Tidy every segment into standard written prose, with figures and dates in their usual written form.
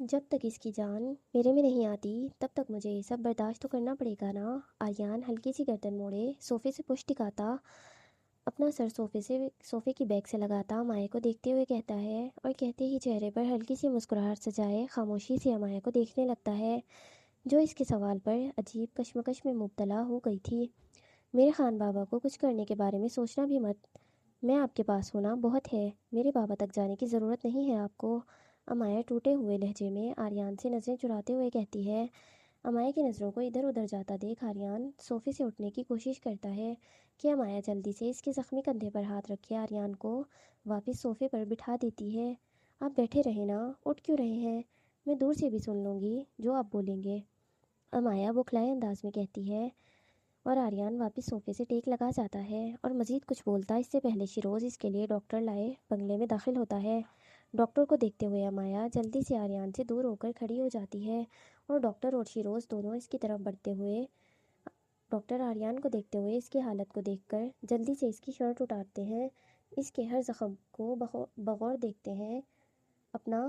جب تک اس کی جان میرے میں نہیں آتی تب تک مجھے یہ سب برداشت تو کرنا پڑے گا نا۔ آریان ہلکی سی گردن موڑے صوفے سے پشت ٹکاتا اپنا سر صوفے کی بیک سے لگاتا مائع کو دیکھتے ہوئے کہتا ہے، اور کہتے ہی چہرے پر ہلکی سی مسکراہٹ سجائے خاموشی سے مائع کو دیکھنے لگتا ہے، جو اس کے سوال پر عجیب کشمکش میں مبتلا ہو گئی تھی۔ میرے خان بابا کو کچھ کرنے کے بارے میں سوچنا بھی مت، میں آپ کے پاس ہونا بہت ہے، میرے بابا تک جانے کی ضرورت نہیں ہے آپ کو۔ امایا ٹوٹے ہوئے لہجے میں آریان سے نظریں چراتے ہوئے کہتی ہے۔ امایا کی نظروں کو ادھر ادھر جاتا دیکھ آریان صوفے سے اٹھنے کی کوشش کرتا ہے کہ امایا جلدی سے اس کے زخمی کندھے پر ہاتھ رکھے آریان کو واپس صوفے پر بٹھا دیتی ہے۔ آپ بیٹھے رہیں نا، اٹھ کیوں رہے ہیں؟ میں دور سے بھی سن لوں گی جو آپ بولیں گے، امایا بوکھلائے انداز میں کہتی ہے، اور آریان واپس صوفے سے ٹیک لگا جاتا ہے اور مزید کچھ بولتا اس سے پہلے شیروز اس کے لیے ڈاکٹر لائے بنگلے میں داخل ہوتا ہے۔ ڈاکٹر کو دیکھتے ہوئے امایا جلدی سے آریان سے دور ہو کر کھڑی ہو جاتی ہے اور ڈاکٹر اور شیروز دونوں اس کی طرف بڑھتے ہوئے ڈاکٹر آریان کو دیکھتے ہوئے اس کی حالت کو دیکھ کر جلدی سے اس کی شرٹ اتارتے ہیں، اس کے ہر زخم کو بغور دیکھتے ہیں، اپنا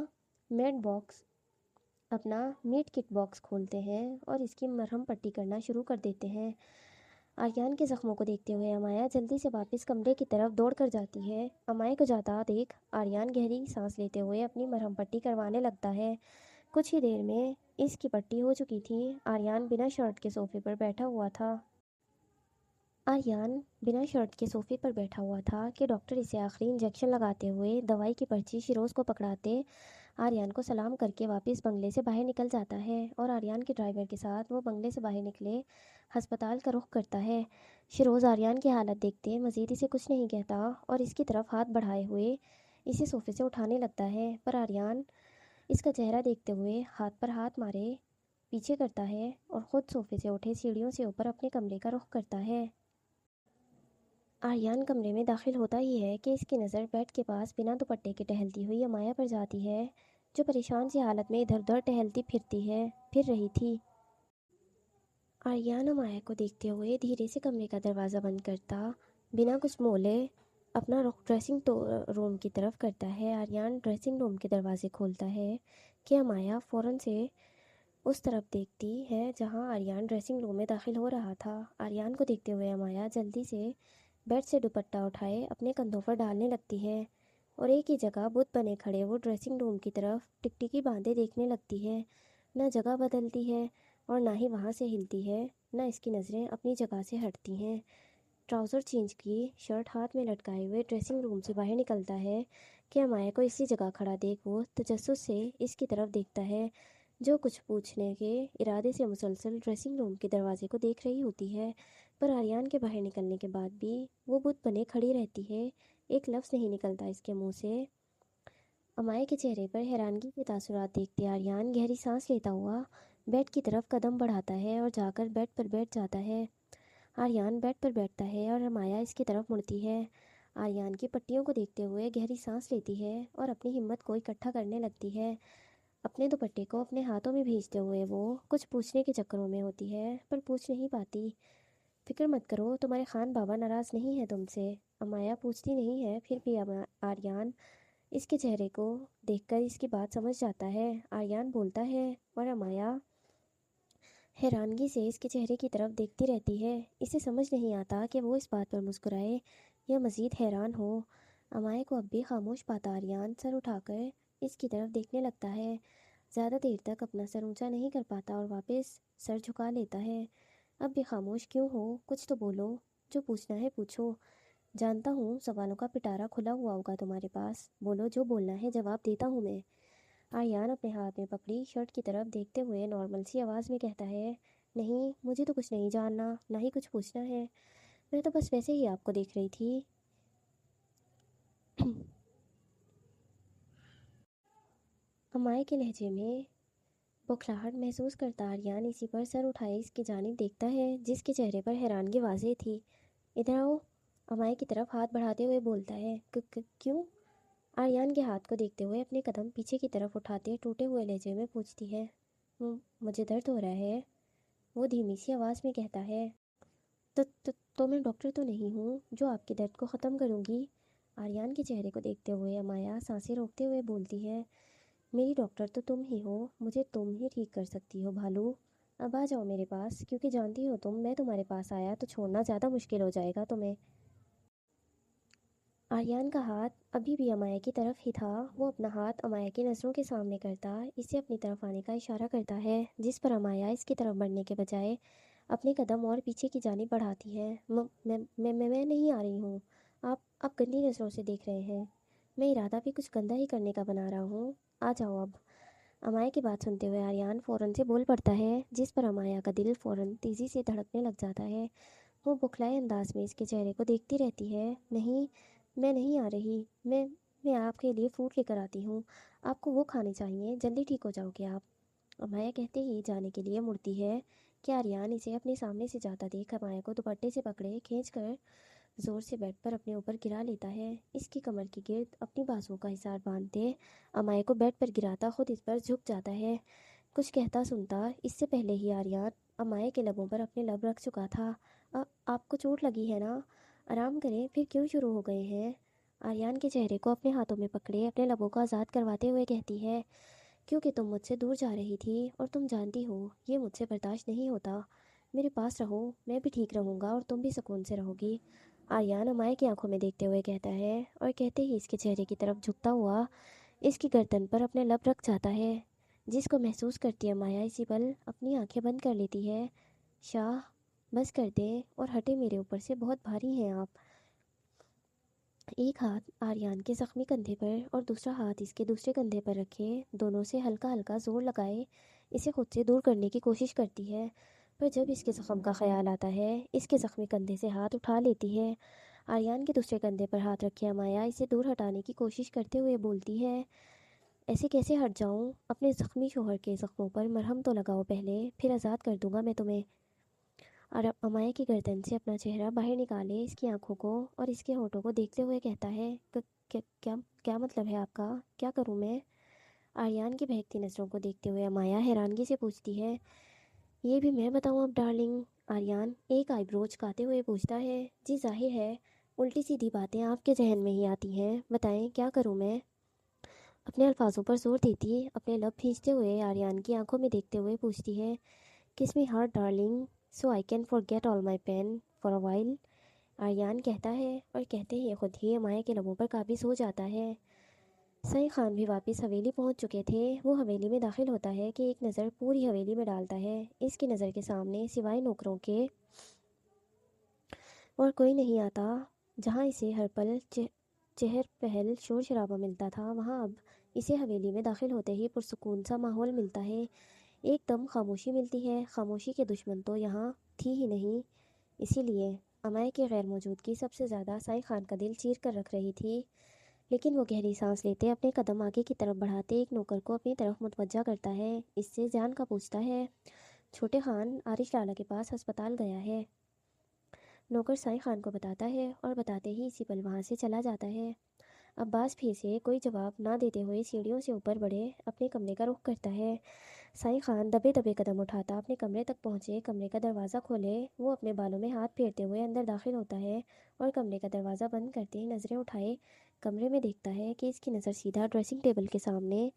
اپنا میٹ کٹ باکس کھولتے ہیں اور اس کی مرہم پٹی کرنا شروع کر دیتے ہیں۔ آریان کے زخموں کو دیکھتے ہوئے امایا جلدی سے واپس کمرے کی طرف دوڑ کر جاتی ہے۔ امایا کو جاتا دیکھ آریان گہری سانس لیتے ہوئے اپنی مرہم پٹی کروانے لگتا ہے۔ کچھ ہی دیر میں اس کی پٹی ہو چکی تھی۔ آریان بنا شرٹ کے صوفے پر بیٹھا ہوا تھا کہ ڈاکٹر اسے آخری انجیکشن لگاتے ہوئے دوائی کی پرچی شیروز کو پکڑاتے آریان کو سلام کر کے واپس بنگلے سے باہر نکل جاتا ہے، اور آریان کے ڈرائیور کے ساتھ وہ بنگلے سے باہر نکلے ہسپتال کا رخ کرتا ہے۔ شیروز آریان کی حالت دیکھتے مزید اسے کچھ نہیں کہتا اور اس کی طرف ہاتھ بڑھائے ہوئے اسے صوفے سے اٹھانے لگتا ہے، پر آریان اس کا چہرہ دیکھتے ہوئے ہاتھ پر ہاتھ مارے پیچھے کرتا ہے اور خود صوفے سے اٹھے سیڑھیوں سے اوپر اپنے کمرے کا رخ کرتا ہے۔ آریان کمرے میں داخل ہوتا ہی ہے کہ اس کی نظر بیڈ کے پاس بنا دوپٹے کے ٹہلتی ہوئی امایا پر جاتی ہے، جو پریشان سی حالت میں ادھر ادھر ٹہلتی پھر رہی تھی۔ آریان امایا کو دیکھتے ہوئے دھیرے سے کمرے کا دروازہ بند کرتا بنا کچھ بولے اپنا رخ ڈریسنگ روم کی طرف کرتا ہے۔ آریان ڈریسنگ روم کے دروازے کھولتا ہے کہ امایا فوراً سے اس طرف دیکھتی ہے جہاں آریان ڈریسنگ روم میں داخل ہو رہا تھا۔ آریان کو دیکھتے ہوئے امایا جلدی سے بیڈ سے دوپٹہ اٹھائے اپنے کندھوں پر ڈالنے لگتی ہے اور ایک ہی جگہ بت بنے کھڑے وہ ڈریسنگ روم کی طرف ٹکٹکی باندھے دیکھنے لگتی ہے۔ نہ جگہ بدلتی ہے اور نہ ہی وہاں سے ہلتی ہے، نہ اس کی نظریں اپنی جگہ سے ہٹتی ہیں۔ ٹراؤزر چینج کی شرٹ ہاتھ میں لٹکائے ہوئے ڈریسنگ روم سے باہر نکلتا ہے کہ امایا کو اسی جگہ کھڑا دیکھ وہ تجسس سے اس کی طرف دیکھتا ہے، جو کچھ پوچھنے کے ارادے سے مسلسل ڈریسنگ روم کے دروازے کو دیکھ رہی ہوتی ہے، پر آریان کے باہر نکلنے کے بعد بھی وہ بت بنے کھڑی رہتی ہے، ایک لفظ نہیں نکلتا اس کے منہ سے۔ امایا کے چہرے پر حیرانگی کے تاثرات دیکھتے آریان گہری سانس لیتا ہوا بیڈ کی طرف قدم بڑھاتا ہے اور جا کر بیڈ پر بیٹھ جاتا ہے۔ آریان بیڈ پر بیٹھتا ہے اور امایا اس کی طرف مڑتی ہے۔ آریان کی پٹیوں کو دیکھتے ہوئے گہری سانس لیتی ہے اور اپنی ہمت کو اکٹھا کرنے لگتی ہے۔ اپنے دوپٹے کو اپنے ہاتھوں میں بھیجتے ہوئے وہ کچھ پوچھنے کے چکروں میں ہوتی ہے، پر پوچھ نہیں پاتی۔ فکر مت کرو، تمہارے خان بابا ناراض نہیں ہے تم سے، امایا پوچھتی نہیں ہے، پھر بھی آریان اس کے چہرے کو دیکھ کر اس کی بات سمجھ جاتا ہے۔ آریان بولتا ہے اور امایا حیرانگی سے اس کے چہرے کی طرف دیکھتی رہتی ہے، اسے سمجھ نہیں آتا کہ وہ اس بات پر مسکرائے یا مزید حیران ہو۔ امایا کو اب بھی خاموش پاتا آریان سر اٹھا کر اس کی طرف دیکھنے لگتا ہے، زیادہ دیر تک اپنا سر اونچا نہیں کر پاتا اور واپس سر جھکا لیتا ہے۔ اب بھی خاموش کیوں ہو؟ کچھ تو بولو، جو پوچھنا ہے پوچھو، جانتا ہوں سوالوں کا پٹارا کھلا ہوا ہوگا تمہارے پاس، بولو جو بولنا ہے جواب دیتا ہوں میں۔ آریان اپنے ہاتھ میں پکڑی شرٹ کی طرف دیکھتے ہوئے نارمل سی آواز میں کہتا ہے، نہیں مجھے تو کچھ نہیں جاننا، نہ ہی کچھ پوچھنا ہے، میں تو بس ویسے ہی آپ کو دیکھ رہی تھی۔ امایا کے لہجے میں بوکھلاہٹ محسوس کرتا آریان اسی پر سر اٹھائے اس کی جانب دیکھتا ہے جس کے چہرے پر حیرانگی واضح تھی۔ ادھر آؤ، امایا کی طرف ہاتھ بڑھاتے ہوئے بولتا ہے۔ کیوں؟ آریان کے ہاتھ کو دیکھتے ہوئے اپنے قدم پیچھے کی طرف اٹھاتے ٹوٹے ہوئے لہجے میں پوچھتی ہے۔ مجھے درد ہو رہا ہے، وہ دھیمی سی آواز میں کہتا ہے۔ تو میں ڈاکٹر تو نہیں ہوں جو آپ کے درد کو ختم کروں گی، آریان کے چہرے کو دیکھتے ہوئے امایا سانسیں روکتے ہوئے بولتی ہے۔ میری ڈاکٹر تو تم ہی ہو، مجھے تم ہی ٹھیک کر سکتی ہو بھالو۔ اب آ جاؤ میرے پاس، کیونکہ جانتی ہو تم، میں تمہارے پاس آیا تو چھوڑنا زیادہ مشکل ہو جائے گا تمہیں۔ آریان کا ہاتھ ابھی بھی امایا کی طرف ہی تھا۔ وہ اپنا ہاتھ امایا کی نظروں کے سامنے کرتا اسے اپنی طرف آنے کا اشارہ کرتا ہے، جس پر امایا اس کی طرف بڑھنے کے بجائے اپنے قدم اور پیچھے کی جانب بڑھاتی ہے۔ میں نہیں آ رہی ہوں، آپ گندی نظروں سے دیکھ رہے ہیں۔ میں ارادہ بھی کچھ گندا ہی کرنے کا بنا رہا ہوں، آ جاؤ اب۔ امایا کی بات سنتے ہوئے آریان فوراً سے بول پڑتا ہے، جس پر امایا کا دل فوراً تیزی سے دھڑکنے لگ جاتا ہے۔ وہ بکھلائے انداز میں اس کے چہرے کو دیکھتی رہتی ہے۔ نہیں، میں نہیں آ رہی، میں آپ کے لیے فروٹ لے کر آتی ہوں، آپ کو وہ کھانے چاہیے، جلدی ٹھیک ہو جاؤ گے آپ۔ امایا کہتے ہی جانے کے لیے مڑتی ہے کہ آریان اسے اپنے سامنے سے جاتا دیکھ امایا کو دوپٹے سے پکڑے کھینچ کر زور سے بیڈ پر اپنے اوپر گرا لیتا ہے۔ اس کی کمر کے گرد اپنی بازوؤں کا حصار باندھتے امایا کو بیڈ پر گراتا خود اس پر جھک جاتا ہے۔ کچھ کہتا سنتا اس سے پہلے ہی آریان امایا کے لبوں پر اپنے لب رکھ چکا تھا۔ آپ کو چوٹ لگی ہے نا؟ آرام کریں، پھر کیوں شروع ہو گئے ہیں؟ آریان کے چہرے کو اپنے ہاتھوں میں پکڑے اپنے لبوں کو آزاد کرواتے ہوئے کہتی ہے، کیونکہ تم مجھ سے دور جا رہی تھی اور تم جانتی ہو یہ مجھ سے برداشت نہیں ہوتا۔ میرے پاس رہو، میں بھی ٹھیک رہوں گا اور تم بھی سکون سے رہو گی، آریان امایا کی آنکھوں میں دیکھتے ہوئے کہتا ہے، اور کہتے ہی اس کے چہرے کی طرف جھکتا ہوا اس کی گردن پر اپنے لب رکھ جاتا ہے، جس کو محسوس کرتی امایا اسی پل اپنی آنکھیں بند کر لیتی ہے۔ شاہ، بس کر دیں اور ہٹے میرے اوپر سے، بہت بھاری ہیں آپ۔ ایک ہاتھ آریان کے زخمی کندھے پر اور دوسرا ہاتھ اس کے دوسرے کندھے پر رکھے دونوں سے ہلکا ہلکا زور لگائے اسے خود سے دور کرنے کی کوشش کرتی ہے، پر جب اس کے زخم کا خیال آتا ہے اس کے زخمی کندھے سے ہاتھ اٹھا لیتی ہے۔ آریان کے دوسرے کندھے پر ہاتھ رکھے امایا اسے دور ہٹانے کی کوشش کرتے ہوئے بولتی ہے، ایسے کیسے ہٹ جاؤں؟ اپنے زخمی شوہر کے زخموں پر مرہم تو لگاؤ پہلے، پھر آزاد کر دوں گا میں تمہیں۔ اور امایا کی گردن سے اپنا چہرہ باہر نکالے اس کی آنکھوں کو اور اس کے ہونٹوں کو دیکھتے ہوئے کہتا ہے، کیا مطلب ہے آپ کا؟ کیا کروں میں؟ آریان کی بہکتی نظروں کو دیکھتے ہوئے امایا حیرانگی سے پوچھتی ہے، یہ بھی میں بتاؤں اب ڈارلنگ؟ آریان ایک آئی برو چکاتے ہوئے پوچھتا ہے، جی ظاہر ہے الٹی سیدھی باتیں آپ کے ذہن میں ہی آتی ہیں، بتائیں کیا کروں میں؟ اپنے الفاظوں پر زور دیتی اپنے لب کھینچتے ہوئے آریان کی آنکھوں میں دیکھتے ہوئے پوچھتی ہے، kiss me heart darling so I can forget all my pain for a while۔ Aryan کہتا ہے اور کہتے ہی خود ہی امایا کے لبوں پر قابض ہو جاتا ہے۔ سعید خان بھی واپس حویلی پہنچ چکے تھے۔ وہ حویلی میں داخل ہوتا ہے کہ ایک نظر پوری حویلی میں ڈالتا ہے۔ اس کی نظر کے سامنے سوائے نوکروں کے اور کوئی نہیں آتا۔ جہاں اسے ہر پل چہر پہل شور شرابہ ملتا تھا، وہاں اب اسے حویلی میں داخل ہوتے ہی پرسکون سا ماحول ملتا ہے۔ ایک دم خاموشی ملتی ہے۔ خاموشی کے دشمن تو یہاں تھی ہی نہیں، اسی لیے امایا کی غیر موجودگی سب سے زیادہ سعید خان کا دل چیر کر رکھ رہی تھی۔ لیکن وہ گہری سانس لیتے اپنے قدم آگے کی طرف بڑھاتے ایک نوکر کو اپنی طرف متوجہ کرتا ہے، اس سے جان کا پوچھتا ہے، چھوٹے خان عارش لالا کے پاس ہسپتال گیا ہے۔ نوکر سعید خان کو بتاتا ہے اور بتاتے ہی اسی پل وہاں سے چلا جاتا ہے۔ عباس بھی اسے کوئی جواب نہ دیتے ہوئے سیڑھیوں سے اوپر بڑھے اپنے کمرے کا رخ کرتا ہے۔ سعید خان دبے دبے قدم اٹھاتا اپنے کمرے تک پہنچے، کمرے کا دروازہ کھولے وہ اپنے بالوں میں ہاتھ پھیرتے ہوئے اندر داخل ہوتا ہے اور کمرے کا دروازہ بند کرتے ہی نظریں اٹھائے کمرے میں دیکھتا ہے کہ اس کی نظر سیدھا ڈریسنگ ٹیبل کے سامنے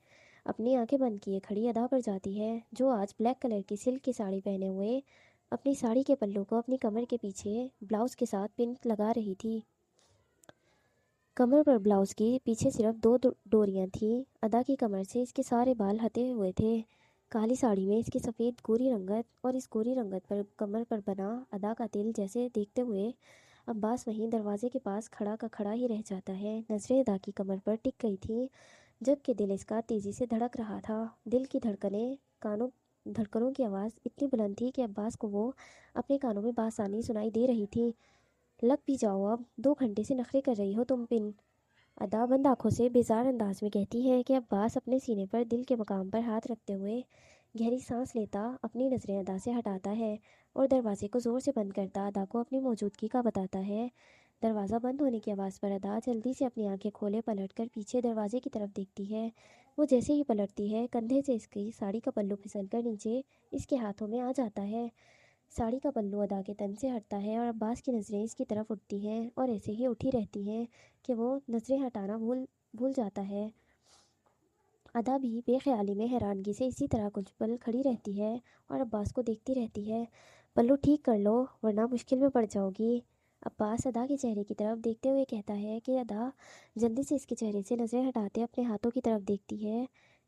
اپنی آنکھیں بند کیے کھڑی ادا پر جاتی ہے، جو آج بلیک کلر کی سلک کی ساڑی پہنے ہوئے اپنی ساڑی کے پلوں کو اپنی کمر کے پیچھے بلاؤز کے ساتھ پن لگا رہی تھی۔ کمر پر بلاؤز کی پیچھے صرف دو ڈوریاں تھیں۔ ادا کی کمر سے اس کے سارے بال ہٹے ہوئے تھے۔ کالی ساڑی میں اس کی سفید گوری رنگت اور اس گوری رنگت پر کمر پر بنا ادا کا تل جیسے دیکھتے ہوئے عباس وہیں دروازے کے پاس کھڑا کا کھڑا ہی رہ جاتا ہے۔ نظریں ادا کی کمر پر ٹک گئی تھیں، جبکہ دل اس کا تیزی سے دھڑک رہا تھا۔ دل کی دھڑکنوں کی آواز اتنی بلند تھی کہ عباس کو وہ اپنے کانوں میں بآسانی سنائی دے رہی تھی۔ لگ بھی جاؤ اب، 2 گھنٹے سے نخرے کر رہی ہو تم پن۔ ادا بند آنکھوں سے بیزار انداز میں کہتی ہے کہ عباس اپنے سینے پر دل کے مقام پر ہاتھ رکھتے ہوئے گہری سانس لیتا اپنی نظریں ادا سے ہٹاتا ہے اور دروازے کو زور سے بند کرتا ادا کو اپنی موجودگی کا بتاتا ہے۔ دروازہ بند ہونے کی آواز پر ادا جلدی سے اپنی آنکھیں کھولے پلٹ کر پیچھے دروازے کی طرف دیکھتی ہے۔ وہ جیسے ہی پلٹتی ہے کندھے سے اس کی ساڑی کا پلو پھسل کر نیچے اس کے ہاتھوں میں آ جاتا ہے۔ ساڑی کا پلو ادا کے تن سے ہٹتا ہے اور عباس کی نظریں اس کی طرف اٹھتی ہیں اور ایسے ہی اٹھی رہتی ہیں کہ وہ نظریں ہٹانا بھول جاتا ہے۔ ادا بھی بے خیالی میں حیرانگی سے اسی طرح کچھ پل کھڑی رہتی ہے اور عباس کو دیکھتی رہتی ہے۔ پلو ٹھیک کر لو ورنہ مشکل میں پڑ جاؤ گی۔ عباس ادا کے چہرے کی طرف دیکھتے ہوئے کہتا ہے کہ ادا جلدی سے اس کے چہرے سے نظریں ہٹاتے اپنے ہاتھوں کی طرف دیکھتی ہے،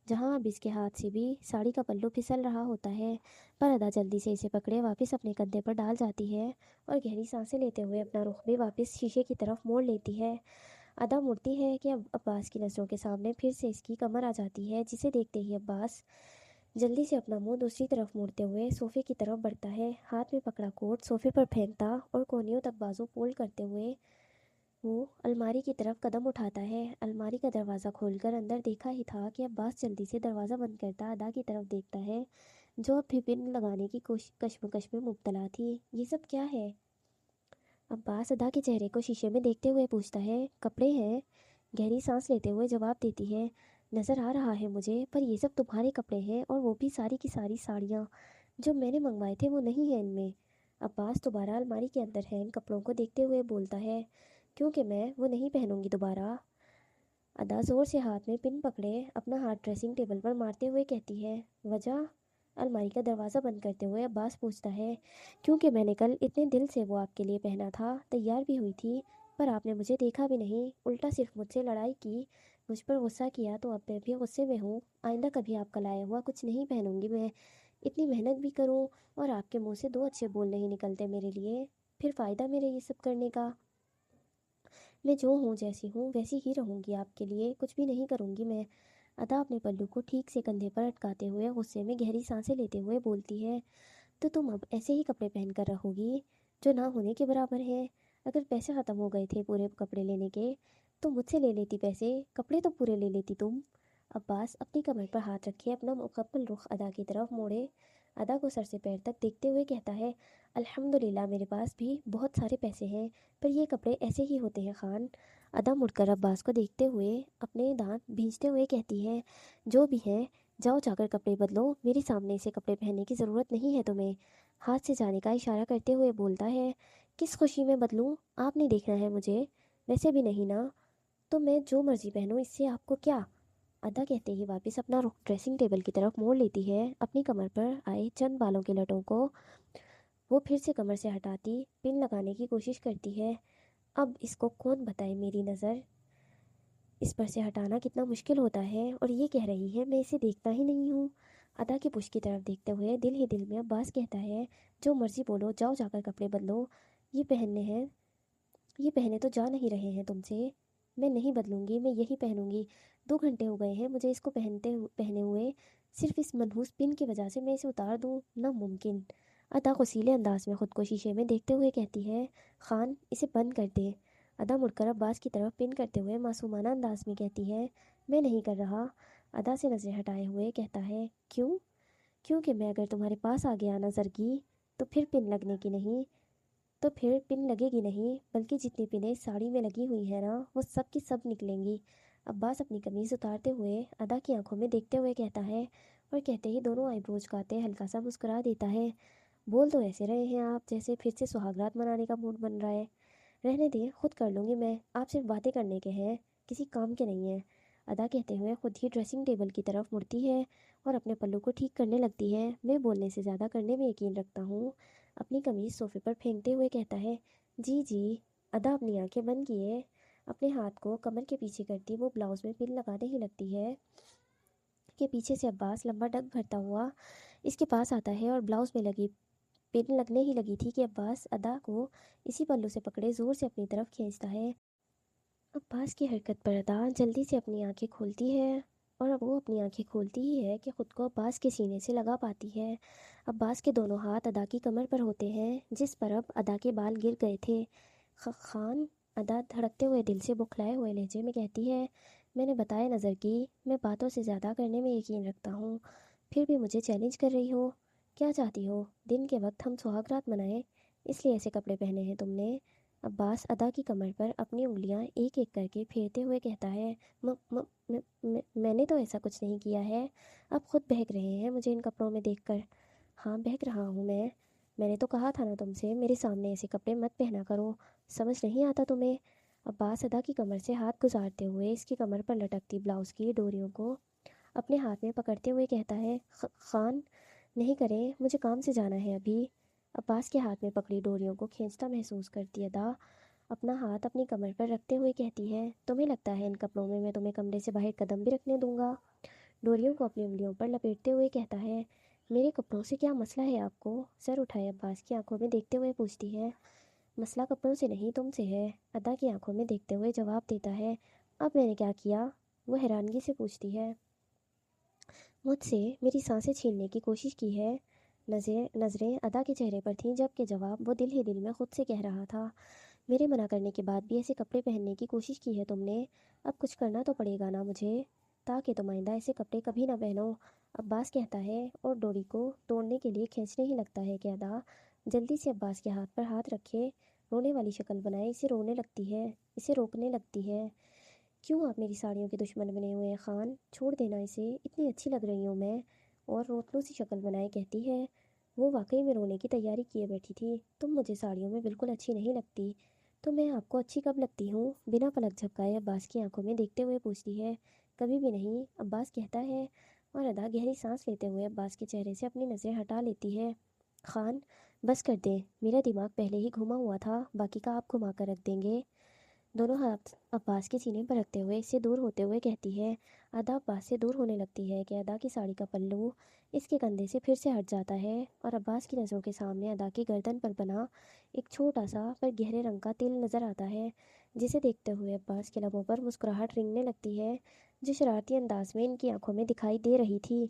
جہاں اب اس کے ہاتھ سے بھی ساڑی کا پلو پھسل رہا ہوتا ہے، پر ادا جلدی سے اسے پکڑے واپس اپنے کندھے پر ڈال جاتی ہے اور گہری سانسیں لیتے ہوئے اپنا رخ بھی واپس شیشے کی طرف موڑ لیتی ہے۔ ادا مڑتی ہے کہ اب عباس کی نظروں کے سامنے پھر سے اس کی کمر آ جاتی ہے، جسے دیکھتے ہی عباس جلدی سے اپنا منہ دوسری طرف موڑتے ہوئے صوفے کی طرف بڑھتا ہے، ہاتھ میں پکڑا کوٹ صوفے پر پھینکتا اور کونیوں تک بازو فولڈ کرتے ہوئے وہ الماری کی طرف قدم اٹھاتا ہے۔ الماری کا دروازہ کھول کر اندر دیکھا ہی تھا کہ عباس جلدی سے دروازہ بند کرتا ادا کی طرف دیکھتا ہے، جو اب بھی پن لگانے کی کشمکش میں مبتلا تھی۔ یہ سب کیا ہے؟ عباس ادا کے چہرے کو شیشے میں دیکھتے ہوئے پوچھتا ہے۔ کپڑے ہیں، گہری سانس لیتے ہوئے جواب دیتی ہے۔ نظر آ رہا ہے مجھے، پر یہ سب تمہارے کپڑے ہیں، اور وہ بھی ساری کی ساری ساڑیاں جو میں نے منگوائے تھے وہ نہیں ہیں ان میں۔ عباس دوبارہ الماری کے اندر ہینگ کپڑوں کو دیکھتے ہوئے بولتا ہے، کیونکہ میں وہ نہیں پہنوں گی دوبارہ۔ ادا زور سے ہاتھ میں پن پکڑے اپنا ہاتھ ڈریسنگ ٹیبل پر مارتے ہوئے کہتی ہے۔ وجہ؟ الماری کا دروازہ بند کرتے ہوئے عباس پوچھتا ہے۔ کیونکہ میں نے کل اتنے دل سے وہ آپ کے لیے پہنا تھا، تیار بھی ہوئی تھی، پر آپ نے مجھے دیکھا بھی نہیں، الٹا صرف مجھ سے لڑائی کی، مجھ پر غصہ کیا، تو اب میں بھی غصے میں ہوں۔ آئندہ کبھی آپ کا لایا ہوا کچھ نہیں پہنوں گی میں، اتنی محنت بھی کروں اور آپ کے منہ سے دو اچھے بول نہیں نکلتے میرے لیے، پھر فائدہ میرے یہ سب کرنے کا؟ میں جو ہوں جیسی ہوں ویسی ہی رہوں گی آپ کے لیے، کچھ بھی نہیں کروں گی میں۔ ادا اپنے پلو کو ٹھیک سے کندھے پر اٹکاتے ہوئے غصے میں گہری سانسیں لیتے ہوئے بولتی ہے۔ تو تم اب ایسے ہی کپڑے پہن کر رہو گی جو نہ ہونے کے برابر ہیں؟ اگر پیسے ختم ہو گئے تھے پورے کپڑے لینے کے تو مجھ سے لے لیتی پیسے، کپڑے تو پورے لے لیتی تم۔ عباس اپنی کمر پر ہاتھ رکھے اپنا مکمل رخ ادا کی طرف موڑے ادا کو سر سے پیر تک دیکھتے ہوئے کہتا ہے۔ الحمدللہ میرے پاس بھی بہت سارے پیسے ہیں، پر یہ کپڑے ایسے ہی ہوتے ہیں خان۔ ادا مڑ کر عباس کو دیکھتے ہوئے اپنے دانت بھینچتے ہوئے کہتی ہے، جو بھی ہیں جاؤ جا کر کپڑے بدلو، میرے سامنے سے کپڑے پہننے کی ضرورت نہیں ہے تمہیں۔ ہاتھ سے جانے کا اشارہ کرتے ہوئے بولتا ہے۔ کس خوشی میں بدلوں؟ آپ نے دیکھنا ہے مجھے؟ ویسے بھی نہیں نا، تو میں جو مرضی پہنوں اس سے آپ کو کیا؟ ادا کہتے ہی واپس اپنا رخ ڈریسنگ ٹیبل کی طرف موڑ لیتی ہے، اپنی کمر پر آئے چند بالوں کے لٹوں کو وہ پھر سے کمر سے ہٹاتی پن لگانے کی کوشش کرتی ہے۔ اب اس کو کون بتائے میری نظر اس پر سے ہٹانا کتنا مشکل ہوتا ہے، اور یہ کہہ رہی ہے میں اسے دیکھتا ہی نہیں ہوں۔ ادا کی پشت کی طرف دیکھتے ہوئے دل ہی دل میں عباس کہتا ہے، جو مرضی بولو، جاؤ جا کر کپڑے بدلو، یہ پہننے ہیں، یہ پہنے تو جا نہیں رہے ہیں تم سے۔ میں نہیں بدلوں گی، میں یہی پہنوں گی، 2 گھنٹے ہو گئے ہیں مجھے اس کو پہنے ہوئے، صرف اس منحوس پن کی وجہ سے میں اسے اتار دوں؟ ناممکن۔ ادا غصیلے انداز میں خود کو شیشے میں دیکھتے ہوئے کہتی ہے، خان اسے بند کر دے۔ ادا مڑ کر عباس کی طرف پن کرتے ہوئے معصومانہ انداز میں کہتی ہے، میں نہیں کر رہا۔ ادا سے نظریں ہٹائے ہوئے کہتا ہے، کیوں؟ کیونکہ میں اگر تمہارے پاس آ گیا نا زرگی، تو پھر پن لگنے کی نہیں، تو پھر پن لگے گی نہیں، بلکہ جتنی پنیں ساڑی میں لگی ہوئی ہیں نا وہ سب کی سب نکلیں گی۔ عباس اپنی قمیض اتارتے ہوئے ادا کی آنکھوں میں دیکھتے ہوئے کہتا ہے، اور کہتے ہی دونوں آئی بروز کاتے ہلکا سا مسکرا دیتا ہے۔ بول تو ایسے رہے ہیں آپ جیسے پھر سے سہاگرات منانے کا موڈ بن رہا ہے۔ رہنے دیں، خود کر لوں گی میں، آپ صرف باتیں کرنے کے ہیں، کسی کام کے نہیں ہیں۔ ادا کہتے ہوئے خود ہی ڈریسنگ ٹیبل کی طرف مڑتی ہے اور اپنے پلو کو ٹھیک کرنے لگتی ہے۔ میں بولنے سے زیادہ کرنے میں یقین رکھتا ہوں۔ اپنی قمیض صوفے پر پھینکتے ہوئے کہتا ہے، جی جی۔ ادا اپنی آنکھیں بند کیے اپنے ہاتھ کو کمر کے پیچھے کرتی وہ بلاؤز میں پن لگانے ہی لگتی ہے کہ پیچھے سے عباس لمبا ڈگ بھرتا ہوا اس کے پاس آتا ہے، اور بلاؤز میں لگی پن لگنے ہی لگی تھی کہ عباس ادا کو اسی پلو سے پکڑے زور سے اپنی طرف کھینچتا ہے۔ عباس کی حرکت پر ادا جلدی سے اپنی آنکھیں کھولتی ہے، اور اب وہ اپنی آنکھیں کھولتی ہی ہے کہ خود کو عباس کے سینے سے لگا پاتی ہے۔ عباس کے دونوں ہاتھ ادا کی کمر پر ہوتے ہیں، جس پر اب ادا کے بال گر گئے تھے۔ خان، ادا دھڑکتے ہوئے دل سے بکھلائے ہوئے لہجے میں کہتی ہے، میں نے بتایا نظر کی، میں باتوں سے زیادہ کرنے میں یقین رکھتا ہوں، پھر بھی مجھے چیلنج کر رہی ہو؟ کیا چاہتی ہو؟ دن کے وقت ہم سہاگ رات منائیں، اس لیے ایسے کپڑے پہنے ہیں تم نے؟ عباس ادا کی کمر پر اپنی انگلیاں ایک ایک کر کے پھیرتے ہوئے کہتا ہے، میں نے تو ایسا کچھ نہیں کیا ہے، اب خود بہک رہے ہیں مجھے ان کپڑوں میں دیکھ کر۔ ہاں بہک رہا ہوں میں نے تو کہا تھا نا تم سے میرے سامنے ایسے کپڑے مت پہنا کرو، سمجھ نہیں آتا تمہیں؟ عباس ادا کی کمر سے ہاتھ گزارتے ہوئے اس کی کمر پر لٹکتی بلاؤز کی ڈوریوں کو اپنے ہاتھ میں پکڑتے ہوئے کہتا ہے خان نہیں کریں، مجھے کام سے جانا ہے ابھی۔ عباس کے ہاتھ میں پکڑی ڈوریوں کو کھینچتا محسوس کرتی ادا اپنا ہاتھ اپنی کمر پر رکھتے ہوئے کہتی ہے، تمہیں لگتا ہے ان کپڑوں میں تمہیں کمرے سے باہر قدم بھی رکھنے دوں گا؟ ڈوریوں کو اپنی انگلیوں پر لپیٹتے ہوئے کہتا ہے، میرے کپڑوں سے کیا مسئلہ ہے آپ کو؟ سر اٹھائے عباس کی آنکھوں میں دیکھتے ہوئے پوچھتی ہے۔ مسئلہ کپڑوں سے نہیں تم سے ہے، ادا کی آنکھوں میں دیکھتے ہوئے جواب دیتا ہے۔ اب میں نے کیا کیا؟ وہ حیرانگی سے پوچھتی ہے۔ مجھ سے میری سانسیں چھیننے کی کوشش کی ہے۔ نظریں ادا کے چہرے پر تھیں جبکہ جواب وہ دل ہی دل میں خود سے کہہ رہا تھا۔ میرے منع کرنے کے بعد بھی ایسے کپڑے پہننے کی کوشش کی ہے تم نے؟ اب کچھ کرنا تو پڑے گا نا مجھے، تاکہ تم آئندہ ایسے کپڑے کبھی نہ پہنو، عباس کہتا ہے اور ڈوری کو توڑنے کے لیے کھینچنے ہی لگتا ہے کہ ادا جلدی سے عباس کے ہاتھ پر ہاتھ رکھے رونے والی شکل بنائے اسے روکنے لگتی ہے۔ کیوں آپ میری ساڑیوں کے دشمن بنے ہوئے ہیں خان؟ چھوڑ دینا اسے، اتنی اچھی لگ رہی ہوں میں، اور روتلو سی شکل بنائے کہتی ہے۔ وہ واقعی میں رونے کی تیاری کیے بیٹھی تھی۔ تم مجھے ساڑیوں میں بالکل اچھی نہیں لگتی۔ تو میں آپ کو اچھی کب لگتی ہوں؟ بنا پلک جھپکائے عباس کی آنکھوں میں دیکھتے ہوئے پوچھتی ہے۔ کبھی بھی نہیں، عباس کہتا ہے، اور ادا گہری سانس لیتے ہوئے عباس کے چہرے سے اپنی نظریں ہٹا لیتی ہے۔ خان بس کر دیں، میرا دماغ پہلے ہی گھما ہوا تھا، باقی کا آپ گھما کر رکھ دیں گے۔ دونوں ہاتھ عباس کے سینے پر رکھتے ہوئے اس سے دور ہوتے ہوئے کہتی ہے۔ ادا عباس سے دور ہونے لگتی ہے کہ ادا کی ساڑی کا پلو اس کے کندھے سے پھر سے ہٹ جاتا ہے اور عباس کی نظروں کے سامنے ادا کی گردن پر بنا ایک چھوٹا سا پر گہرے رنگ کا تل نظر آتا ہے، جسے دیکھتے ہوئے عباس کے لبوں پر مسکراہٹ رنگنے لگتی ہے جو شرارتی انداز میں ان کی آنکھوں میں دکھائی دے رہی تھی۔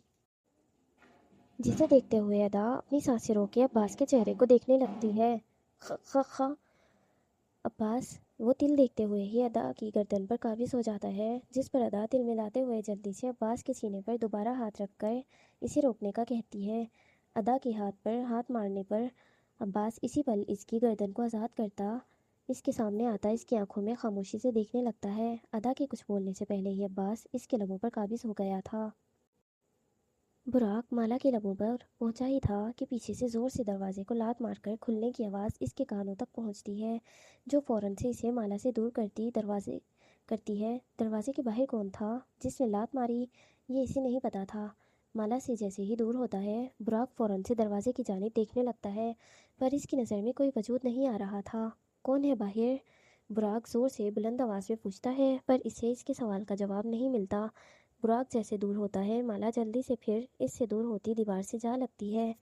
جسے دیکھتے ہوئے ادا اپنی سانسیں روک کے عباس کے چہرے کو دیکھنے لگتی ہے۔ خ عباس وہ تل دیکھتے ہوئے ہی ادا کی گردن پر قابض ہو جاتا ہے، جس پر ادا تل ملاتے ہوئے جلدی سے عباس کے سینے پر دوبارہ ہاتھ رکھ کر اسے روکنے کا کہتی ہے۔ ادا کے ہاتھ پر ہاتھ مارنے پر عباس اسی پل اس کی گردن کو آزاد کرتا اس کے سامنے آتا اس کی آنکھوں میں خاموشی سے دیکھنے لگتا ہے۔ ادا کے کچھ بولنے سے پہلے ہی عباس اس کے لبوں پر قابض ہو گیا تھا۔ براق مالا کے لبوں پر پہنچا ہی تھا کہ پیچھے سے زور سے دروازے کو لات مار کر کھلنے کی آواز اس کے کانوں تک پہنچتی ہے، جو فوراً سے اسے مالا سے دور کرتی ہے۔ دروازے کے باہر کون تھا جس نے لات ماری؟ یہ اسے نہیں پتا تھا۔ مالا سے جیسے ہی دور ہوتا ہے، براق فوراً سے دروازے کی جانب دیکھنے لگتا ہے، پر اس کی نظر میں کوئی وجود نہیں آ رہا تھا۔ کون ہے باہر؟ براق زور سے بلند آواز میں پوچھتا ہے، پر اسے اس کے سوال کا جواب نہیں ملتا۔ براق جیسے دور ہوتا ہے، مالا جلدی سے پھر اس سے دور ہوتی دیوار سے جا لگتی ہے۔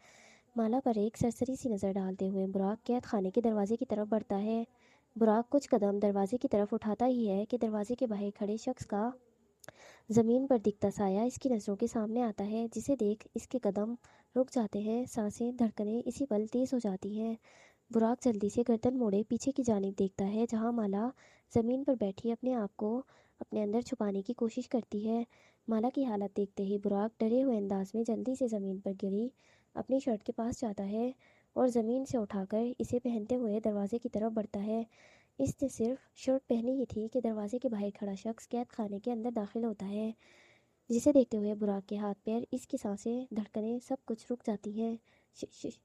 مالا پر ایک سرسری سی نظر ڈالتے ہوئے براق قید خانے کے دروازے کی طرف بڑھتا ہے۔ براق کچھ قدم دروازے کی طرف اٹھاتا ہی ہے کہ دروازے کے باہر کھڑے شخص کا زمین پر دکھتا سایہ اس کی نظروں کے سامنے آتا ہے، جسے دیکھ اس کے قدم رک جاتے ہیں، سانسیں دھڑکنیں اسی پل تیز ہو جاتی ہیں۔ براق جلدی سے گردن موڑے پیچھے کی جانب دیکھتا ہے، جہاں مالا زمین پر بیٹھی اپنے آپ کو اپنے اندر چھپانے کی کوشش کرتی ہے۔ مالا کی حالت دیکھتے ہی براق ڈرے ہوئے انداز میں جلدی سے زمین پر گری اپنی شرٹ کے پاس جاتا ہے اور زمین سے اٹھا کر اسے پہنتے ہوئے دروازے کی طرف بڑھتا ہے۔ اس نے صرف شرٹ پہنی ہی تھی کہ دروازے کے باہر کھڑا شخص قید خانے کے اندر داخل ہوتا ہے، جسے دیکھتے ہوئے براق کے ہاتھ پیر اس کی سانسیں دھڑکنیں سب کچھ رک جاتی ہیں۔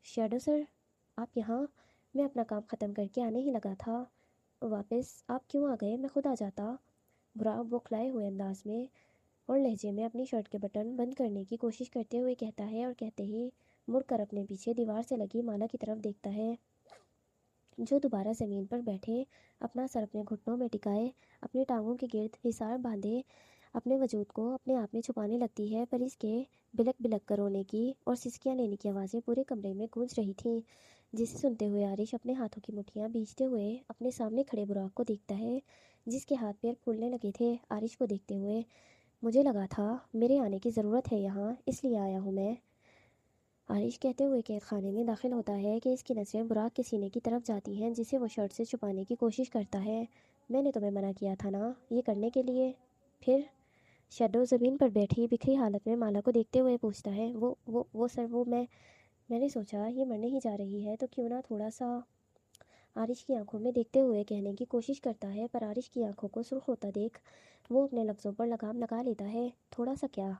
شیڈو سر، آپ یہاں؟ میں اپنا کام ختم کر کے آنے ہی لگا تھا، واپس آپ کیوں آ گئے؟ میں خود آ جاتا۔ براق بوکھلائے ہوئے انداز میں اور لہجے میں اپنی شرٹ کے بٹن بند کرنے کی کوشش کرتے ہوئے کہتا ہے، اور کہتے ہی مڑ کر اپنے پیچھے دیوار سے لگی مالا کی طرف دیکھتا ہے، جو دوبارہ زمین پر بیٹھے اپنا سر اپنے گھٹنوں میں ٹکائے اپنی ٹانگوں کے گرد حصار باندھے اپنے وجود کو اپنے آپ میں چھپانے لگتی ہے، پر اس کے بلک بلک کر رونے کی اور سسکیاں لینے کی آوازیں پورے کمرے میں گونج رہی تھیں، جسے سنتے ہوئے عارش اپنے ہاتھوں کی مٹھیاں بھیجتے ہوئے اپنے سامنے کھڑے براق کو دیکھتا ہے، جس کے ہاتھ پیر پھولنے لگے تھے۔ عارش کو دیکھتے ہوئے، مجھے لگا تھا میرے آنے کی ضرورت ہے یہاں، اس لیے آیا ہوں میں، عارش کہتے ہوئے قید خانے میں داخل ہوتا ہے کہ اس کی نظریں براق کے سینے کی طرف جاتی ہیں، جسے وہ شرٹ سے چھپانے کی کوشش کرتا ہے۔ میں نے تمہیں منع کیا تھا نا یہ کرنے کے لیے؟ پھر شیڈو زمین پر بیٹھی بکھری حالت میں مالا کو دیکھتے ہوئے پوچھتا ہے، وہ سر وہ میں نے سوچا یہ مرنے ہی جا رہی ہے تو کیوں نہ تھوڑا سا، عارش کی آنکھوں میں دیکھتے ہوئے کہنے کی کوشش کرتا ہے، پر عارش کی آنکھوں کو سرخ ہوتا دیکھ وہ اپنے لفظوں پر لگام لگا لیتا ہے۔ تھوڑا سا کیا؟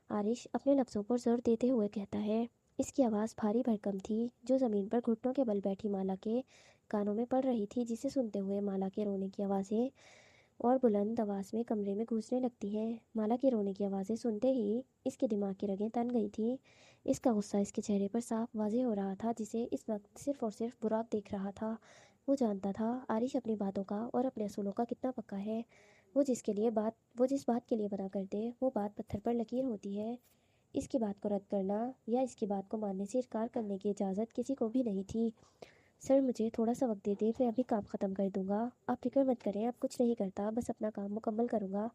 عارش اپنے لفظوں پر زور دیتے ہوئے کہتا ہے۔ اس کی آواز بھاری بھرکم تھی، جو زمین پر گھٹنوں کے بل بیٹھی مالا کے کانوں میں پڑ رہی تھی، جسے سنتے ہوئے مالا کے رونے کی آوازیں اور بلند آواز میں کمرے میں گونجنے لگتی ہیں۔ مالا کے رونے کی آوازیں سنتے ہی اس کے دماغ کی رگیں تن گئی تھیں۔ اس کا غصہ اس کے چہرے پر صاف واضح ہو رہا تھا، جسے اس وقت صرف اور صرف براق دیکھ رہا تھا۔ وہ جانتا تھا عارش اپنی باتوں کا اور اپنے اصولوں کا کتنا پکا ہے۔ وہ جس بات کے لیے بنا کر دے، وہ بات پتھر پر لکیر ہوتی ہے۔ اس کی بات کو رد کرنا یا اس کی بات کو ماننے سے انکار کرنے کی اجازت کسی کو بھی نہیں تھی۔ سر، مجھے تھوڑا سا وقت دے دیں، میں ابھی کام ختم کر دوں گا۔ آپ فکر مت کریں، اب کچھ نہیں کرتا، بس اپنا کام مکمل کروں گا۔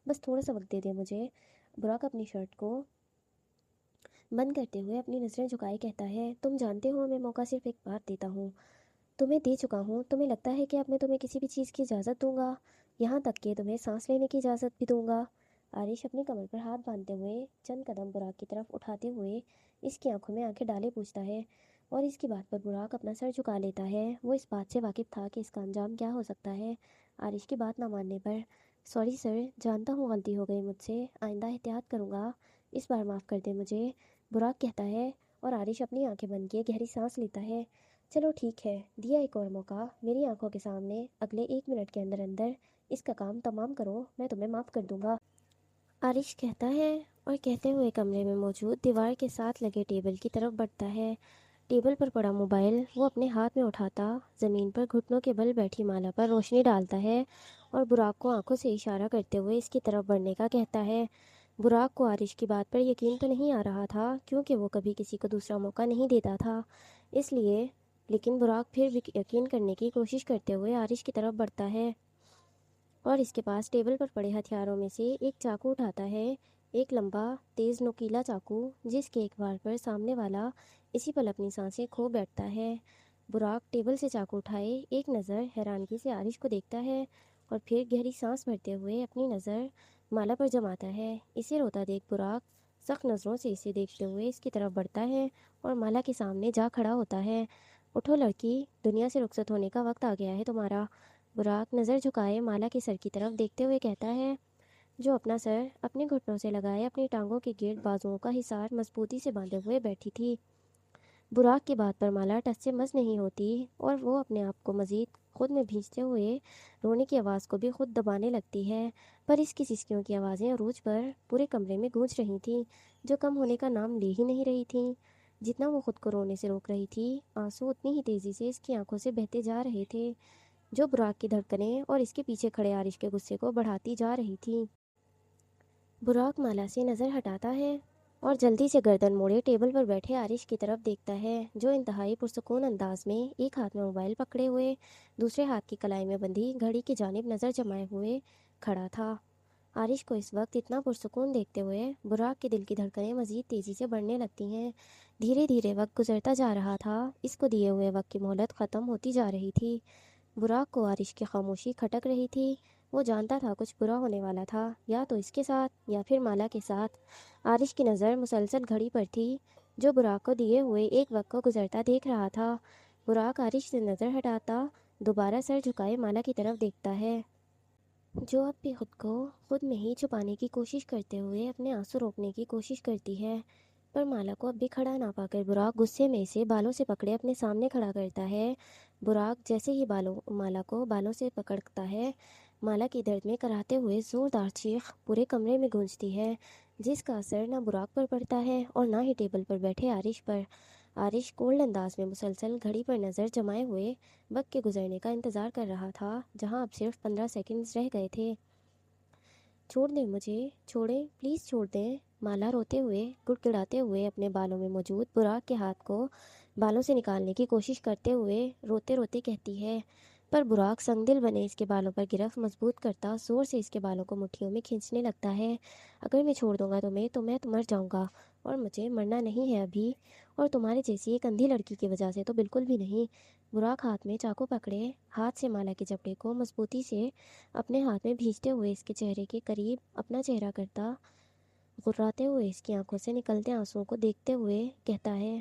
بس تھوڑا سا وقت دے دیں مجھے۔ براق اپنی شرٹ کو بند کرتے ہوئے اپنی نظریں جھکائے کہتا ہے، تم جانتے ہو میں موقع صرف ایک بار دیتا ہوں، تمہیں دے چکا ہوں۔ تمہیں لگتا ہے کہ اب میں تمہیں کسی بھی چیز کی اجازت دوں گا، یہاں تک کہ تمہیں سانس لینے کی اجازت بھی دوں گا؟ عارش اپنی کمر پر ہاتھ باندھتے ہوئے چند قدم براق کی طرف اٹھاتے ہوئے اس کی آنکھوں میں آنکھیں ڈالے پوچھتا ہے، اور اس کی بات پر براق اپنا سر جھکا لیتا ہے۔ وہ اس بات سے واقف تھا کہ اس کا انجام کیا ہو سکتا ہے عارش کی بات نہ ماننے پر۔ سوری سر، جانتا ہوں غلطی ہو گئی مجھ سے، آئندہ احتیاط کروں گا، اس بار معاف کر دیں مجھے، براق کہتا ہے، اور عارش اپنی آنکھیں بند کیے گہری سانس لیتا ہے۔ چلو ٹھیک ہے، دیا ایک اور موقع، میری آنکھوں کے سامنے اگلے 1 منٹ کے اندر اندر اس کا کام تمام کرو، میں تمہیں معاف کر دوں گا، عارش کہتا ہے، اور کہتے ہوئے کمرے میں موجود دیوار کے ساتھ لگے ٹیبل کی طرف بڑھتا ہے۔ ٹیبل پر پڑا موبائل وہ اپنے ہاتھ میں اٹھاتا زمین پر گھٹنوں کے بل بیٹھی مالا پر روشنی ڈالتا ہے اور براق کو آنکھوں سے اشارہ کرتے ہوئے اس کی طرف بڑھنے کا کہتا ہے۔ براق کو عارش کی بات پر یقین تو نہیں آ رہا تھا، کیونکہ وہ کبھی کسی کو دوسرا موقع نہیں دیتا تھا، اس لیے، لیکن براق پھر بھی یقین کرنے کی کوشش کرتے ہوئے عارش کی طرف بڑھتا ہے اور اس کے پاس ٹیبل پر پڑے ہتھیاروں میں سے ایک چاقو اٹھاتا ہے، ایک لمبا تیز نوکیلا چاقو، جس کے ایک وار پر سامنے والا اسی پل اپنی سانسیں کھو بیٹھتا ہے۔ براق ٹیبل سے چاقو اٹھائے ایک نظر حیرانگی سے عارش کو دیکھتا ہے اور پھر گہری سانس بھرتے ہوئے اپنی نظر مالا پر جماتا ہے۔ اسے روتا دیکھ براق سخت نظروں سے اسے دیکھتے ہوئے اس کی طرف بڑھتا ہے اور مالا کے سامنے جا کھڑا ہوتا ہے۔ اٹھو لڑکی، دنیا سے رخصت ہونے کا وقت آ گیا ہے تمہارا، براق نظر جھکائے مالا کے سر کی طرف دیکھتے ہوئے کہتا ہے، جو اپنا سر اپنے گھٹنوں سے لگائے اپنی ٹانگوں کے گرد بازوؤں کا حصار مضبوطی سے باندھے ہوئے بیٹھی تھی۔ براق کی بات پر مالا ٹس سے مس نہیں ہوتی اور وہ اپنے آپ کو مزید خود میں بھینچتے ہوئے رونے کی آواز کو بھی خود دبانے لگتی ہے، پر اس کی سسکیوں کی آوازیں عروج پر پورے کمرے میں گونج رہی تھیں، جو کم ہونے کا نام لے ہی نہیں رہی تھیں۔ جتنا وہ خود کو رونے سے روک رہی تھی، آنسو اتنی ہی تیزی سے اس کی آنکھوں سے بہتے جا رہے تھے، جو براق کی دھڑکنیں اور اس کے پیچھے کھڑے عارش کے غصے کو بڑھاتی جا رہی تھیں۔ براق مالا سے نظر ہٹاتا ہے اور جلدی سے گردن موڑے ٹیبل پر بیٹھے عارش کی طرف دیکھتا ہے، جو انتہائی پرسکون انداز میں ایک ہاتھ میں موبائل پکڑے ہوئے دوسرے ہاتھ کی کلائی میں بندھی گھڑی کی جانب نظر جمائے ہوئے کھڑا تھا۔ عارش کو اس وقت اتنا پرسکون دیکھتے ہوئے براق کے دل کی دھڑکنیں مزید تیزی سے بڑھنے لگتی ہیں۔ دھیرے دھیرے وقت گزرتا جا رہا تھا، اس کو دیے ہوئے وقت کی مہلت ختم ہوتی جا رہی تھی۔ براق کو عارش کی خاموشی کھٹک رہی تھی، وہ جانتا تھا کچھ برا ہونے والا تھا، یا تو اس کے ساتھ یا پھر مالا کے ساتھ۔ عارش کی نظر مسلسل گھڑی پر تھی، جو براق کو دیے ہوئے ایک وقت کو گزرتا دیکھ رہا تھا۔ براق عارش سے نظر ہٹاتا دوبارہ سر جھکائے مالا کی طرف دیکھتا ہے، جو اب بھی خود کو خود میں ہی چھپانے کی کوشش کرتے ہوئے اپنے آنسو روکنے کی کوشش کرتی ہے، پر مالا کو اب بھی کھڑا نہ پا کر براق غصے میں اسے بالوں سے پکڑے اپنے سامنے کھڑا کرتا ہے۔ براق جیسے ہی مالا کو بالوں سے پکڑتا ہے، مالا کی درد میں کراہتے ہوئے زوردار چیخ پورے کمرے میں گونجتی ہے، جس کا اثر نہ براق پر پڑتا ہے اور نہ ہی ٹیبل پر بیٹھے عارش پر۔ عارش کولڈ انداز میں مسلسل گھڑی پر نظر جمائے ہوئے وقت کے گزرنے کا انتظار کر رہا تھا، جہاں اب صرف 15 سیکنڈز رہ گئے تھے۔ چھوڑ دیں مجھے، چھوڑیں، پلیز چھوڑ دیں، مالا روتے ہوئے گڑ گڑاتے ہوئے اپنے بالوں میں موجود براق کے ہاتھ کو بالوں سے نکالنے کی کوشش کرتے ہوئے روتے روتے کہتی ہے، پر براق سنگ دل بنے اس کے بالوں پر گرفت مضبوط کرتا زور سے اس کے بالوں کو مٹھیوں میں کھینچنے لگتا ہے۔ اگر میں چھوڑ دوں گا تمہیں تو میں مر جاؤں گا، اور مجھے مرنا نہیں ہے ابھی، اور تمہارے جیسی ایک اندھی لڑکی کی وجہ سے تو بالکل بھی نہیں۔ براق ہاتھ میں چاقو پکڑے ہاتھ سے مالا کے جبڑے کو مضبوطی سے اپنے ہاتھ میں بھینچتے ہوئے اس کے چہرے کے قریب اپنا چہرہ کرتا، غراتے ہوئے اس کی آنکھوں سے نکلتے آنسوؤں کو دیکھتے ہوئے کہتا ہے۔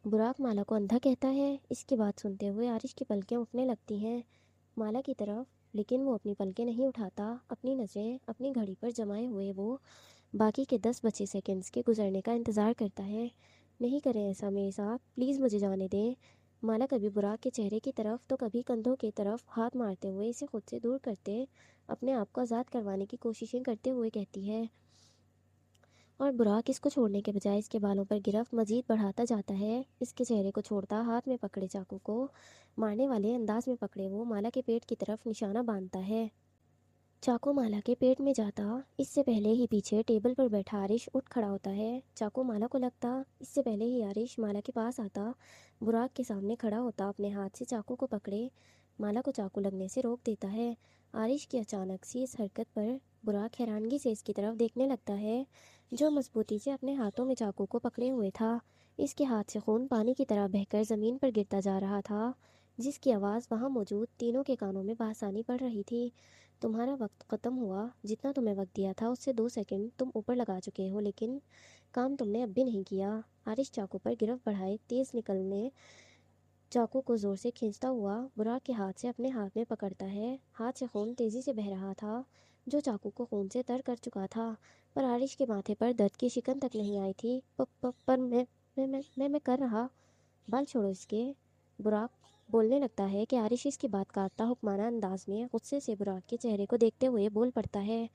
براق مالا کو اندھا کہتا ہے۔ اس کی بات سنتے ہوئے عارش کی پلکیں اٹھنے لگتی ہیں مالا کی طرف، لیکن وہ اپنی پلکیں نہیں اٹھاتا، اپنی نظریں اپنی گھڑی پر جمائے ہوئے وہ باقی کے 10 بچے سیکنڈز کے گزرنے کا انتظار کرتا ہے۔ نہیں کریں ایسا میرے ساتھ، پلیز مجھے جانے دیں، مالا کبھی براق کے چہرے کی طرف تو کبھی کندھوں کی طرف ہاتھ مارتے ہوئے اسے خود سے دور کرتے اپنے آپ کو آزاد کروانے کی کوششیں کرتے ہوئے کہتی ہے، اور براق اس کو چھوڑنے کے بجائے اس کے بالوں پر گرفت مزید بڑھاتا جاتا ہے۔ اس کے چہرے کو چھوڑتا ہاتھ میں پکڑے چاقو کو مارنے والے انداز میں پکڑے وہ مالا کے پیٹ کی طرف نشانہ باندھتا ہے۔ چاقو مالا کے پیٹ میں جاتا اس سے پہلے ہی پیچھے ٹیبل پر بیٹھا عارش اٹھ کھڑا ہوتا ہے۔ چاقو مالا کو لگتا اس سے پہلے ہی عارش مالا کے پاس آتا براق کے سامنے کھڑا ہوتا، اپنے ہاتھ سے چاقو کو پکڑے مالا کو چاقو لگنے سے روک دیتا ہے۔ عارش کی اچانک سی اس حرکت پر براق حیرانگی سے اس کی طرف دیکھنے لگتا ہے، جو مضبوطی سے اپنے ہاتھوں میں چاقو کو پکڑے ہوئے تھا۔ اس کے ہاتھ سے خون پانی کی طرح بہہ کر زمین پر گرتا جا رہا تھا، جس کی آواز وہاں موجود تینوں کے کانوں میں بآسانی پڑ رہی تھی۔ تمہارا وقت ختم ہوا، جتنا تمہیں وقت دیا تھا اس سے 2 سیکنڈ تم اوپر لگا چکے ہو، لیکن کام تم نے اب بھی نہیں کیا۔ عارش چاقو پر گرفت بڑھائے تیز نکلنے چاقو کو زور سے کھینچتا ہوا براق کے ہاتھ سے اپنے ہاتھ میں پکڑتا ہے۔ ہاتھ سے خون تیزی سے بہہ رہا تھا، جو چاقو کو خون سے تر کر چکا تھا، پر عارش کے ماتھے پر درد کی شکن تک نہیں آئی تھی۔ پر میں کر رہا، بال چھوڑو اس کے۔ براق بولنے لگتا ہے کہ عارش اس کی بات کاٹتا حکمانہ انداز میں غصے سے براق کے چہرے کو دیکھتے ہوئے بول پڑتا ہے۔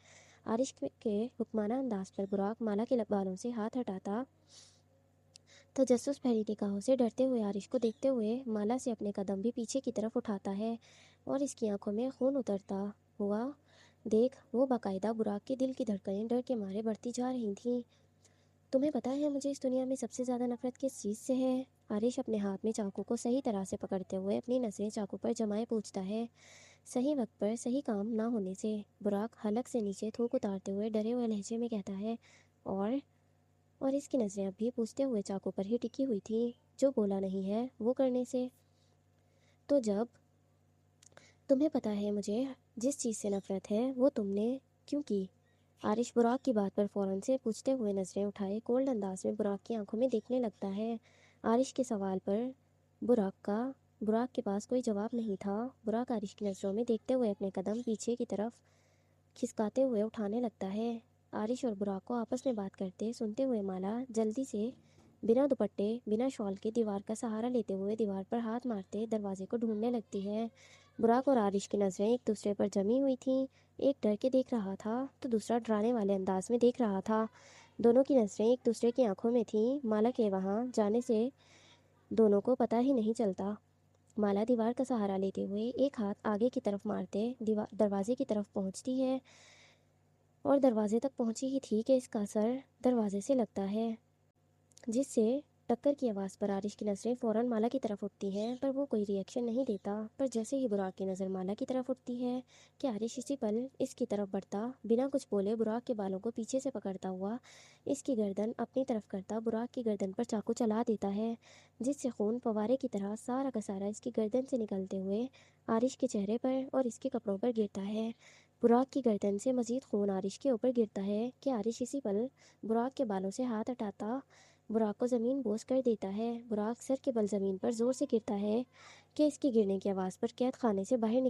عارش کے حکمانہ انداز پر براق مالا کے بالوں سے ہاتھ ہٹاتا تجسس بھری نگاہوں سے ڈرتے ہوئے عارش کو دیکھتے ہوئے مالا سے اپنے قدم بھی پیچھے کی طرف اٹھاتا ہے، اور اس کی آنکھوں میں خون اترتا ہوا دیکھ وہ باقاعدہ براق کے دل کی دھڑکنیں ڈر کے مارے بڑھتی جا رہی تھیں۔ تمہیں پتہ ہے مجھے اس دنیا میں سب سے زیادہ نفرت کس چیز سے ہے؟ عارش اپنے ہاتھ میں چاقو کو صحیح طرح سے پکڑتے ہوئے اپنی نظریں چاقو پر جمائے پوچھتا ہے۔ صحیح وقت پر صحیح کام نہ ہونے سے، براق حلق سے نیچے تھوک اتارتے ہوئے ڈرے ہوئے لہجے میں کہتا ہے، اور اس کی نظریں اب بھی پوچھتے ہوئے چاقو پر ہی ٹکی ہوئی تھیں، جو بولا نہیں ہے وہ کرنے سے۔ تو جب تمہیں پتہ ہے مجھے جس چیز سے نفرت ہے وہ تم نے کیوں کی؟ عارش براق کی بات پر فوراً سے پوچھتے ہوئے نظریں اٹھائے کولڈ انداز میں براق کی آنکھوں میں دیکھنے لگتا ہے۔ عارش کے سوال پر براق کے پاس کوئی جواب نہیں تھا۔ براق عارش کی نظروں میں دیکھتے ہوئے اپنے قدم پیچھے کی طرف کھسکاتے ہوئے اٹھانے لگتا ہے۔ عارش اور براق کو آپس میں بات کرتے سنتے ہوئے مالا جلدی سے بنا دوپٹے بنا شال کے دیوار کا سہارا لیتے ہوئے دیوار پر ہاتھ مارتے دروازے کو ڈھونڈنے لگتی ہے۔ براق اور عارش کی نظریں ایک دوسرے پر جمی ہوئی تھیں، ایک ڈر کے دیکھ رہا تھا تو دوسرا ڈرانے والے انداز میں دیکھ رہا تھا۔ دونوں کی نظریں ایک دوسرے کی آنکھوں میں تھیں۔ مالا کے وہاں جانے سے دونوں کو پتہ ہی نہیں چلتا۔ مالا دیوار کا سہارا لیتے ہوئے ایک ہاتھ آگے کی طرف مارتے دروازے کی طرف پہنچتی ہے، اور دروازے تک پہنچی ہی تھی کہ اس کا سر دروازے سے لگتا ہے، جس سے ٹکر کی آواز پر عارش کی نظریں فوراً مالا کی طرف اٹھتی ہیں، پر وہ کوئی ری ایکشن نہیں دیتا۔ پر جیسے ہی براق کی نظر مالا کی طرف اٹھتی ہے کہ عارش اسی پل اس کی طرف بڑھتا بنا کچھ بولے براق کے بالوں کو پیچھے سے پکڑتا ہوا اس کی گردن اپنی طرف کرتا براق کی گردن پر چاقو چلا دیتا ہے، جس سے خون فوارے کی طرح سارا کا سارا اس کی گردن سے نکلتے ہوئے عارش کے چہرے پر اور اس کے کپڑوں پر گرتا ہے۔ براق کی گردن سے مزید خون عارش کے اوپر گرتا ہے کہ عارش اسی پل براق کے بالوں سے ہاتھ ہٹاتا براق کو زمین بوس کر دیتا ہے۔ براق سر کے بل زمین پر زور سے گرتا ہے کہ اس کے گرنے کی آواز پر قید خانے سے باہر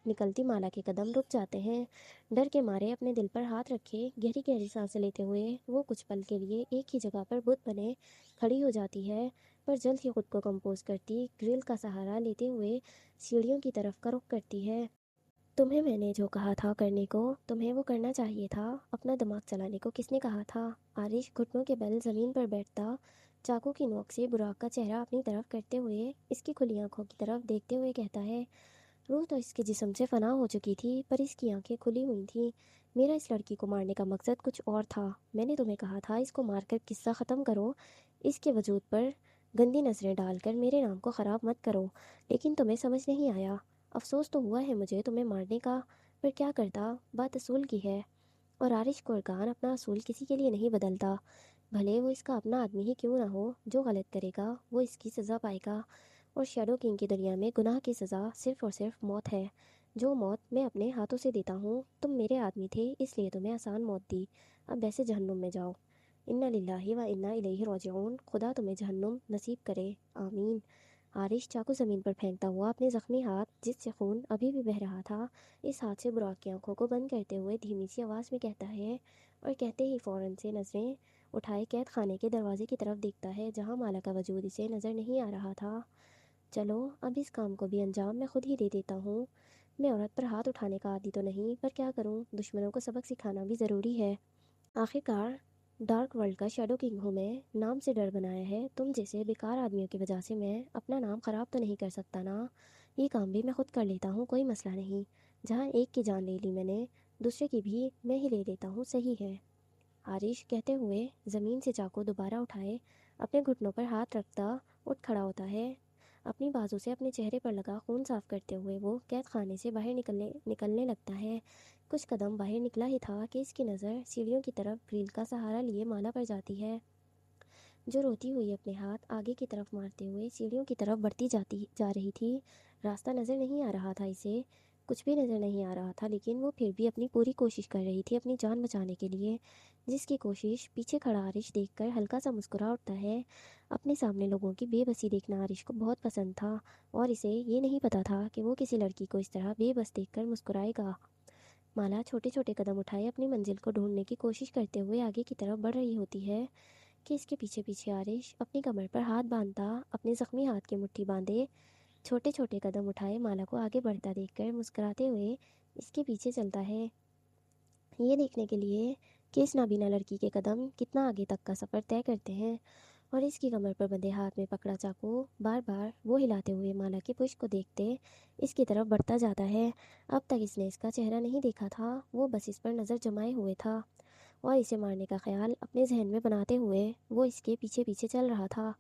نکلتی مالا کے قدم رک جاتے ہیں۔ ڈر کے مارے اپنے دل پر ہاتھ رکھے گہری گہری سانسیں لیتے ہوئے وہ کچھ پل کے لیے ایک ہی جگہ پر بت بنے کھڑی ہو جاتی ہے، پر جلد ہی خود کو کمپوز کرتی گرل کا سہارا لیتے ہوئے سیڑھیوں کی طرف کا رخ کرتی ہے۔ تمہیں میں نے جو کہا تھا کرنے کو، تمہیں وہ کرنا چاہیے تھا۔ اپنا دماغ چلانے کو کس نے کہا تھا؟ عارش گھٹنوں کے بل زمین پر بیٹھتا چاقو کی نوک سے براق کا چہرہ اپنی طرف کرتے ہوئے اس کی کھلی آنکھوں کی طرف دیکھتے ہوئے کہتا ہے، روح تو اس کے جسم سے فنا ہو چکی تھی، پر اس کی آنکھیں کھلی ہوئی تھیں۔ میرا اس لڑکی کو مارنے کا مقصد کچھ اور تھا۔ میں نے تمہیں کہا تھا اس کو مار کر قصہ ختم کرو، اس کے وجود پر گندی نظریں ڈال کر میرے نام کو خراب مت کرو، لیکن تمہیں سمجھ نہیں آیا۔ افسوس تو ہوا ہے مجھے تمہیں مارنے کا، پر کیا کرتا، بات اصول کی ہے، اور عارش قرگان اپنا اصول کسی کے لیے نہیں بدلتا، بھلے وہ اس کا اپنا آدمی ہی کیوں نہ ہو۔ جو غلط کرے گا وہ اس کی سزا پائے گا، اور شیڈو کنگ کی دنیا میں گناہ کی سزا صرف اور صرف موت ہے، جو موت میں اپنے ہاتھوں سے دیتا ہوں۔ تم میرے آدمی تھے اس لیے تمہیں آسان موت دی، اب ویسے جہنم میں جاؤ۔ انا للہ و انا الیہ راجعون۔ خدا تمہیں جہنم نصیب کرے، آمین۔ عارش چاقو زمین پر پھینکتا ہوا اپنے زخمی ہاتھ، جس سے خون ابھی بھی بہہ رہا تھا، اس ہاتھ سے براق کی آنکھوں کو بند کرتے ہوئے دھیمی سی آواز میں کہتا ہے، اور کہتے ہی فوراً سے نظریں اٹھائے قید خانے کے دروازے کی طرف دیکھتا ہے، جہاں مالا کا وجود اسے نظر نہیں آ رہا تھا۔ چلو اب اس کام کو بھی انجام میں خود ہی دے دیتا ہوں۔ میں عورت پر ہاتھ اٹھانے کا عادی تو نہیں، پر کیا کروں، دشمنوں کو سبق سکھانا بھی ضروری ہے۔ آخر کار ڈارک ورلڈ کا شیڈو کنگ ہوں میں، نام سے ڈر بنایا ہے تم جیسے بیکار آدمیوں کی وجہ سے میں اپنا نام خراب تو نہیں کر سکتا نا۔ یہ کام بھی میں خود کر لیتا ہوں، کوئی مسئلہ نہیں۔ جہاں ایک کی جان لے لی میں نے، دوسرے کی بھی میں ہی لے لیتا ہوں، صحیح ہے۔ عارش کہتے ہوئے زمین سے چاقو دوبارہ اٹھائے اپنے گھٹنوں پر ہاتھ رکھتا اٹھ کھڑا ہوتا ہے۔ اپنی بازو سے اپنے چہرے پر لگا خون صاف کرتے ہوئے وہ قید خانے سے باہر نکلنے لگتا ہے۔ کچھ قدم باہر نکلا ہی تھا کہ اس کی نظر سیڑھیوں کی طرف گریل کا سہارا لیے مالا پر جاتی ہے، جو روتی ہوئی اپنے ہاتھ آگے کی طرف مارتے ہوئے سیڑھیوں کی طرف بڑھتی جا رہی تھی۔ راستہ نظر نہیں آ رہا تھا اسے، کچھ بھی نظر نہیں آ رہا تھا، لیکن وہ پھر بھی اپنی پوری کوشش کر رہی تھی اپنی جان بچانے کے لیے، جس کی کوشش پیچھے کھڑا عارش دیکھ کر ہلکا سا مسکرا اٹھتا ہے۔ اپنے سامنے لوگوں کی بے بسی دیکھنا عارش کو بہت پسند تھا، اور اسے یہ نہیں پتا تھا کہ وہ کسی لڑکی کو اس طرح بے بس دیکھ کر مسکرائے گا۔ مالا چھوٹے چھوٹے قدم اٹھائے اپنی منزل کو ڈھونڈنے کی کوشش کرتے ہوئے آگے کی طرف بڑھ رہی ہوتی ہے کہ اس کے پیچھے پیچھے عارش اپنی کمر پر ہاتھ باندھتا اپنے زخمی ہاتھ کی مٹھی باندھے چھوٹے چھوٹے قدم اٹھائے مالا کو آگے بڑھتا دیکھ کر مسکراتے ہوئے اس کے پیچھے چلتا ہے، یہ دیکھنے کے لیے کہ اس نابینا لڑکی کے قدم کتنا آگے تک کا سفر طے کرتے ہیں، اور اس کی کمر پر بندھے ہاتھ میں پکڑا چاقو بار بار وہ ہلاتے ہوئے مالا کی پشت کو دیکھتے اس کی طرف بڑھتا جاتا ہے۔ اب تک اس نے اس کا چہرہ نہیں دیکھا تھا، وہ بس اس پر نظر جمائے ہوئے تھا، اور اسے مارنے کا خیال اپنے ذہن میں بناتے ہوئے وہ اس کے پیچھے پیچھے چل رہا تھا۔